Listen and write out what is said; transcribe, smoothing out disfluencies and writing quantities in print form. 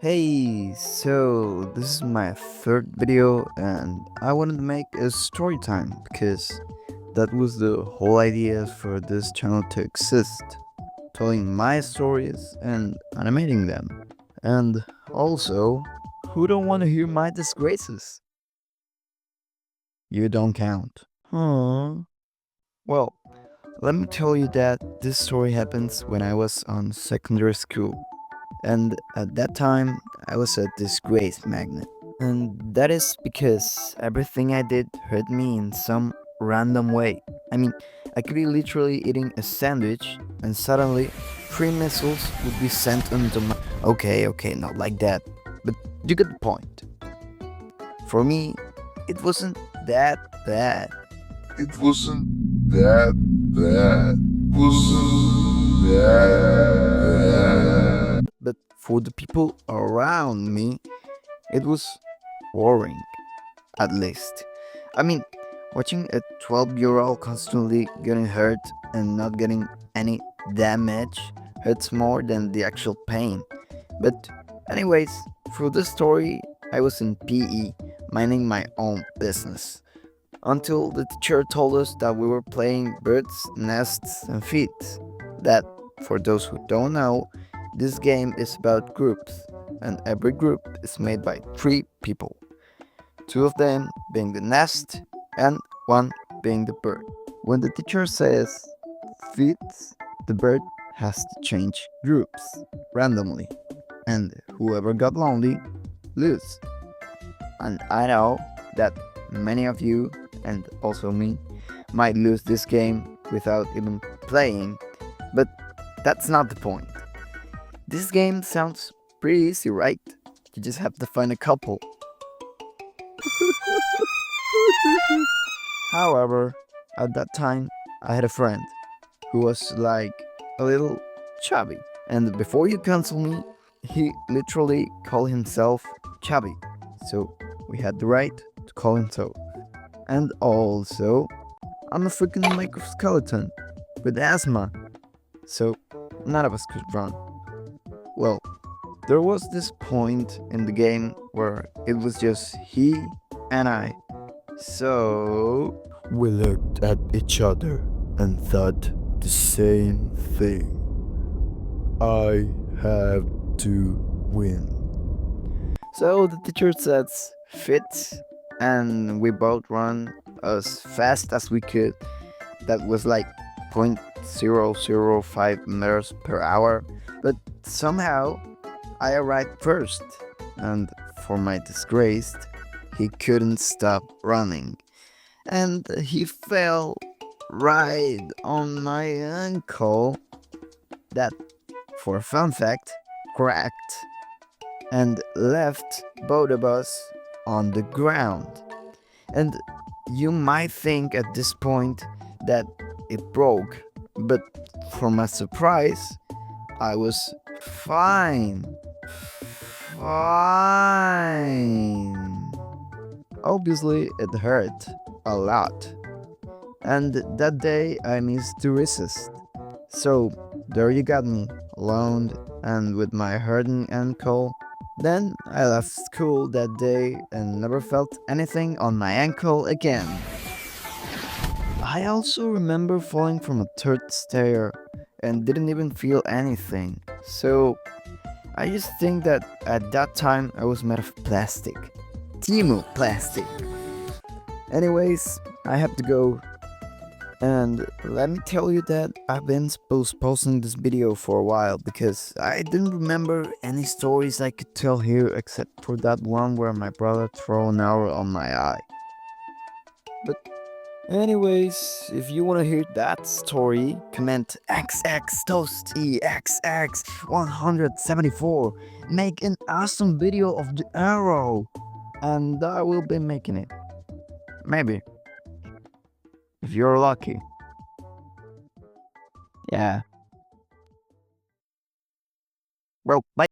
Hey, so this is my third video and I wanted to make a story time because that was the whole idea for this channel to exist. Telling my stories and animating them. And also, who don't want to hear my disgraces? You don't count. Huh. Well, let me tell you that this story happens when I was on secondary school. And at that time, I was a disgrace magnet. And that is because everything I did hurt me in some random way. I mean, I could be literally eating a sandwich and suddenly 3 missiles would be sent into my. Okay, not like that. But you get the point. For me, it wasn't that bad. It wasn't that bad. Wasn't that bad. But for the people around me, it was boring, at least. I mean, watching a 12-year-old constantly getting hurt and not getting any damage hurts more than the actual pain. But, anyways, through this story, I was in PE, minding my own business. Until the teacher told us that we were playing birds, nests, and feet. That, for those who don't know, this game is about groups, and every group is made by 3 people. 2 of them being the nest, and one being the bird. When the teacher says feet, the bird has to change groups randomly, and whoever got lonely lose. And I know that many of you, and also me, might lose this game without even playing, but that's not the point. This game sounds pretty easy, right? You just have to find a couple. However, at that time, I had a friend who was like a little chubby. And before you cancel me, he literally called himself chubby. So we had the right to call him so. And also, I'm a freaking microskeleton with asthma. So none of us could run. Well, there was this point in the game where it was just he and I. So we looked at each other and thought the same thing. I have to win. So the teacher says fit, and we both run as fast as we could. That was like 0.005 meters per hour, but somehow I arrived first, and for my disgrace, he couldn't stop running, and he fell right on my ankle. That, for a fun fact, cracked and left both of us on the ground. And you might think at this point that it broke, but for my surprise, I was fine. Fine. Obviously, it hurt a lot. And that day, I missed to resist. So, there you got me, alone and with my hurting ankle. Then I left school that day and never felt anything on my ankle again. I also remember falling from a third stair and didn't even feel anything. So I just think that at that time I was made of plastic. Timu plastic. Anyways, I have to go. And let me tell you that I've been postponing this video for a while because I didn't remember any stories I could tell here except for that one where my brother threw an arrow on my eye. But anyways, if you want to hear that story, comment XX Toast EXX 174. Make an awesome video of the arrow, and I will be making it. Maybe. If you're lucky. Yeah. Well, bye.